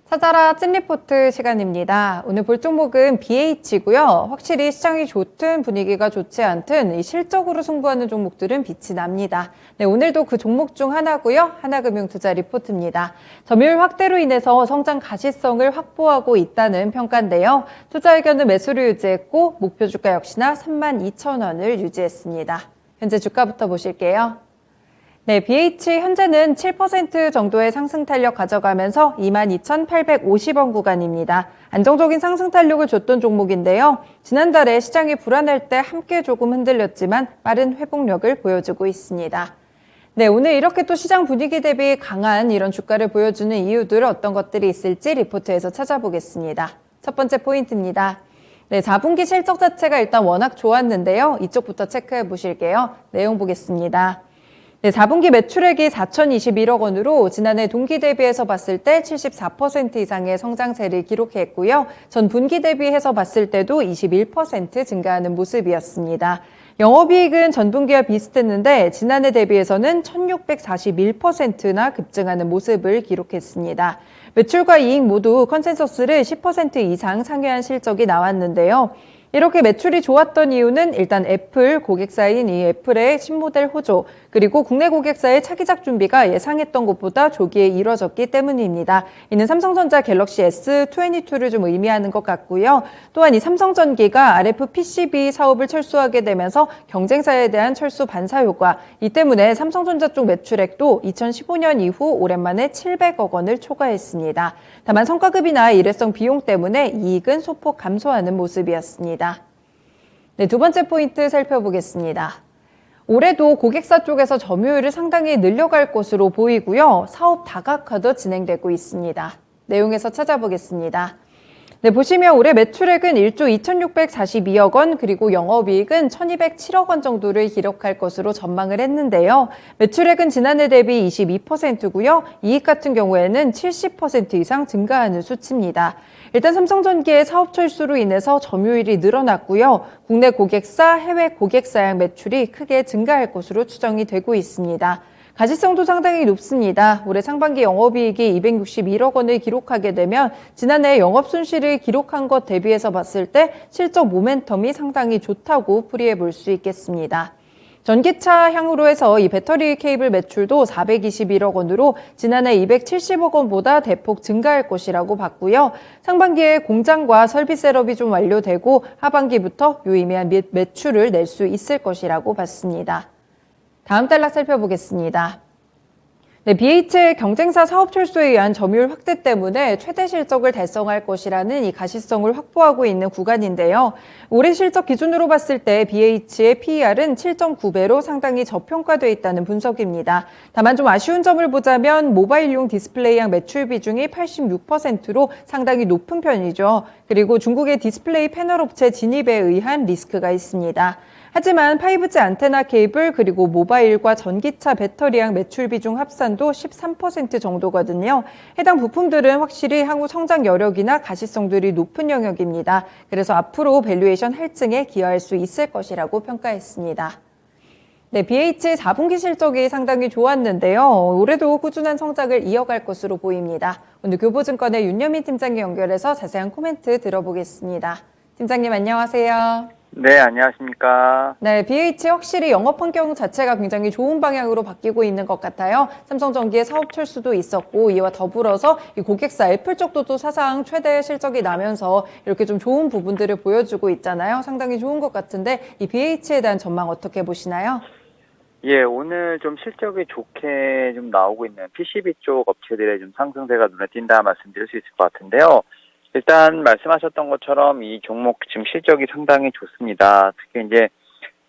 찾아라 찐리포트 시간입니다. 오늘 볼 종목은 BH고요. 확실히 시장이 좋든 분위기가 좋지 않든 이 실적으로 승부하는 종목들은 빛이 납니다. 네, 오늘도 그 종목 중 하나고요. 하나금융투자 리포트입니다. 점유율 확대로 인해서 성장 가시성을 확보하고 있다는 평가인데요. 투자 의견은 매수를 유지했고 목표 주가 역시나 32,000원을 유지했습니다. 현재 주가부터 보실게요. 네, BH 현재는 7% 정도의 상승 탄력 가져가면서 22,850원 구간입니다. 안정적인 상승 탄력을 줬던 종목인데요. 지난달에 시장이 불안할 때 함께 조금 흔들렸지만 빠른 회복력을 보여주고 있습니다. 네, 오늘 이렇게 또 시장 분위기 대비 강한 이런 주가를 보여주는 이유들 어떤 것들이 있을지 리포트에서 찾아보겠습니다. 첫 번째 포인트입니다. 네, 4분기 실적 자체가 일단 워낙 좋았는데요. 이쪽부터 체크해 보실게요. 내용 보겠습니다. 네, 4분기 매출액이 4,021억 원으로 지난해 동기 대비해서 봤을 때 74% 이상의 성장세를 기록했고요. 전 분기 대비해서 봤을 때도 21% 증가하는 모습이었습니다. 영업이익은 전분기와 비슷했는데 지난해 대비해서는 1,641%나 급증하는 모습을 기록했습니다. 매출과 이익 모두 컨센서스를 10% 이상 상회한 실적이 나왔는데요. 이렇게 매출이 좋았던 이유는 일단 애플 고객사인 이 애플의 신모델 호조, 그리고 국내 고객사의 차기작 준비가 예상했던 것보다 조기에 이뤄졌기 때문입니다. 이는 삼성전자 갤럭시 S22를 좀 의미하는 것 같고요. 또한 이 삼성전기가 RF PCB 사업을 철수하게 되면서 경쟁사에 대한 철수 반사 효과, 이 때문에 삼성전자 쪽 매출액도 2015년 이후 오랜만에 700억 원을 초과했습니다. 다만 성과급이나 일회성 비용 때문에 이익은 소폭 감소하는 모습이었습니다. 네, 두 번째 포인트 살펴보겠습니다. 올해도 고객사 쪽에서 점유율을 상당히 늘려갈 것으로 보이고요. 사업 다각화도 진행되고 있습니다. 내용에서 찾아보겠습니다. 네, 보시면 올해 매출액은 1조 2,642억 원, 그리고 영업이익은 1,207억 원 정도를 기록할 것으로 전망을 했는데요. 매출액은 지난해 대비 22%고요. 이익 같은 경우에는 70% 이상 증가하는 수치입니다. 일단 삼성전기의 사업 철수로 인해서 점유율이 늘어났고요. 국내 고객사, 해외 고객사양 매출이 크게 증가할 것으로 추정이 되고 있습니다. 가시성도 상당히 높습니다. 올해 상반기 영업이익이 261억 원을 기록하게 되면 지난해 영업손실을 기록한 것 대비해서 봤을 때 실적 모멘텀이 상당히 좋다고 풀이해 볼 수 있겠습니다. 전기차 향으로 해서 이 배터리 케이블 매출도 421억 원으로 지난해 270억 원보다 대폭 증가할 것이라고 봤고요. 상반기에 공장과 설비 셋업이 좀 완료되고 하반기부터 유의미한 매출을 낼 수 있을 것이라고 봤습니다. 다음 단락 살펴보겠습니다. 네, BH의 경쟁사 사업 철수에 의한 점유율 확대 때문에 최대 실적을 달성할 것이라는 이 가시성을 확보하고 있는 구간인데요. 올해 실적 기준으로 봤을 때 BH의 PER은 7.9배로 상당히 저평가되어 있다는 분석입니다. 다만 좀 아쉬운 점을 보자면 모바일용 디스플레이양 매출 비중이 86%로 상당히 높은 편이죠. 그리고 중국의 디스플레이 패널 업체 진입에 의한 리스크가 있습니다. 하지만 5G 안테나 케이블, 그리고 모바일과 전기차 배터리양 매출 비중 합산도 13% 정도거든요. 해당 부품들은 확실히 향후 성장 여력이나 가시성들이 높은 영역입니다. 그래서 앞으로 밸류에이션 할증에 기여할 수 있을 것이라고 평가했습니다. 네, BH 4분기 실적이 상당히 좋았는데요. 올해도 꾸준한 성장을 이어갈 것으로 보입니다. 오늘 교보증권의 윤여민 팀장님 연결해서 자세한 코멘트 들어보겠습니다. 팀장님 안녕하세요. 네, 안녕하십니까. 네, BH 확실히 영업 환경 자체가 굉장히 좋은 방향으로 바뀌고 있는 것 같아요. 삼성전기의 사업 철수도 있었고 이와 더불어서 이 고객사 애플 쪽도 또 사상 최대 실적이 나면서 이렇게 좀 좋은 부분들을 보여주고 있잖아요. 상당히 좋은 것 같은데 이 BH에 대한 전망 어떻게 보시나요? 예, 오늘 좀 실적이 좋게 좀 나오고 있는 PCB 쪽 업체들의 좀 상승세가 눈에 띈다 말씀드릴 수 있을 것 같은데요. 일단 말씀하셨던 것처럼 이 종목 지금 실적이 상당히 좋습니다. 특히 이제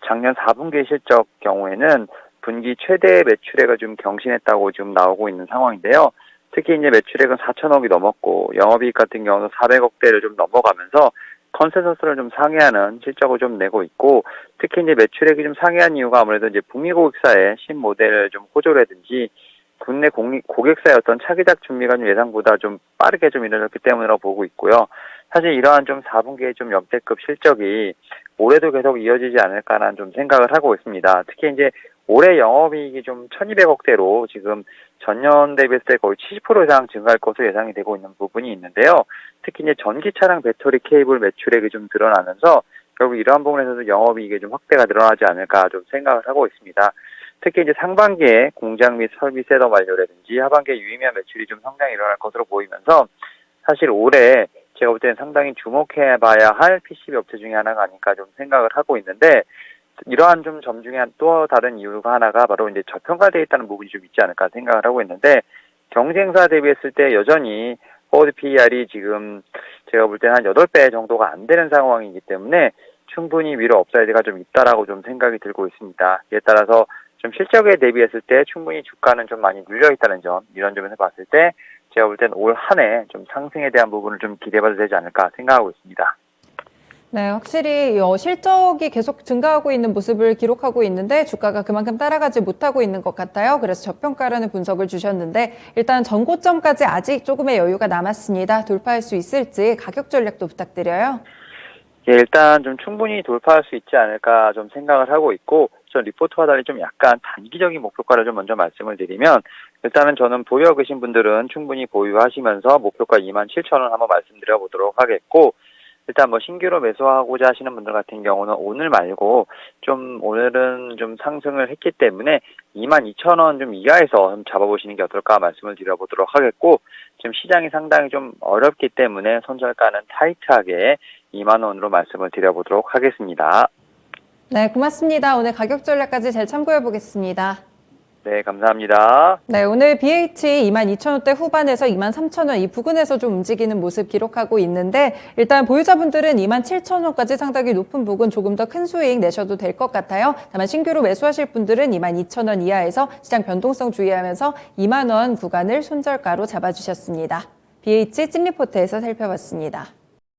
작년 4분기 실적 경우에는 분기 최대 매출액을 좀 경신했다고 지금 나오고 있는 상황인데요. 특히 이제 매출액은 4천억이 넘었고 영업이익 같은 경우는 400억대를 좀 넘어가면서 컨센서스를 좀 상회하는 실적을 좀 내고 있고, 특히 이제 매출액이 좀 상회한 이유가 아무래도 이제 북미 고객사의 신모델을 좀 호조라든지 국내 고객사의 어떤 차기작 준비가 좀 예상보다 좀 빠르게 좀 이루어졌기 때문이라고 보고 있고요. 사실 이러한 좀 4분기의 좀 역대급 실적이 올해도 계속 이어지지 않을까라는 좀 생각을 하고 있습니다. 특히 이제 올해 영업이익이 좀 1,200억대로 지금 전년 대비했을 때 거의 70% 이상 증가할 것으로 예상이 되고 있는 부분이 있는데요. 특히 이제 전기 차량 배터리 케이블 매출액이 좀 드러나면서 결국 이러한 부분에서도 영업이익이 좀 확대가 늘어나지 않을까 좀 생각을 하고 있습니다. 특히 이제 상반기에 공장 및 설비 셋업 완료라든지 하반기에 유의미한 매출이 좀 성장이 일어날 것으로 보이면서 사실 올해 제가 볼 때는 상당히 주목해봐야 할 PCB 업체 중에 하나가 아닐까 좀 생각을 하고 있는데 이러한 좀 점 중에 또 다른 이유가 하나가 바로 이제 저평가되어 있다는 부분이 좀 있지 않을까 생각을 하고 있는데 경쟁사 대비했을 때 여전히 포워드 PER이 지금 제가 볼 때는 한 8배 정도가 안 되는 상황이기 때문에 충분히 위로 업사이드가 좀 있다라고 좀 생각이 들고 있습니다. 이에 따라서 좀 실적에 대비했을 때 충분히 주가는 좀 많이 눌려 있다는 점, 이런 점에서 봤을 때 제가 볼 때는 올 한 해 좀 상승에 대한 부분을 좀 기대해봐도 되지 않을까 생각하고 있습니다. 네, 확실히 실적이 계속 증가하고 있는 모습을 기록하고 있는데 주가가 그만큼 따라가지 못하고 있는 것 같아요. 그래서 저평가라는 분석을 주셨는데 일단 전고점까지 아직 조금의 여유가 남았습니다. 돌파할 수 있을지 가격 전략도 부탁드려요. 예, 일단 좀 충분히 돌파할 수 있지 않을까 좀 생각을 하고 있고, 전 리포트와 달리 좀 약간 단기적인 목표가를 좀 먼저 말씀을 드리면, 일단은 저는 보유하고 계신 분들은 충분히 보유하시면서 목표가 27,000원 한번 말씀드려 보도록 하겠고, 일단 뭐 신규로 매수하고자 하시는 분들 같은 경우는 오늘 말고 좀 오늘은 좀 상승을 했기 때문에 22,000원 좀 이하에서 좀 잡아보시는 게 어떨까 말씀을 드려보도록 하겠고, 지금 시장이 상당히 좀 어렵기 때문에 손절가는 타이트하게 2만 원으로 말씀을 드려보도록 하겠습니다. 네, 고맙습니다. 오늘 가격 전략까지 잘 참고해 보겠습니다. 네, 감사합니다. 네, 오늘 BH 22,000원대 후반에서 23,000원 이 부근에서 좀 움직이는 모습 기록하고 있는데 일단 보유자분들은 27,000원까지 상당히 높은 부근 조금 더 큰 수익 내셔도 될 것 같아요. 다만 신규로 매수하실 분들은 22,000원 이하에서 시장 변동성 주의하면서 2만 원 구간을 손절가로 잡아주셨습니다. BH 찐리포트에서 살펴봤습니다.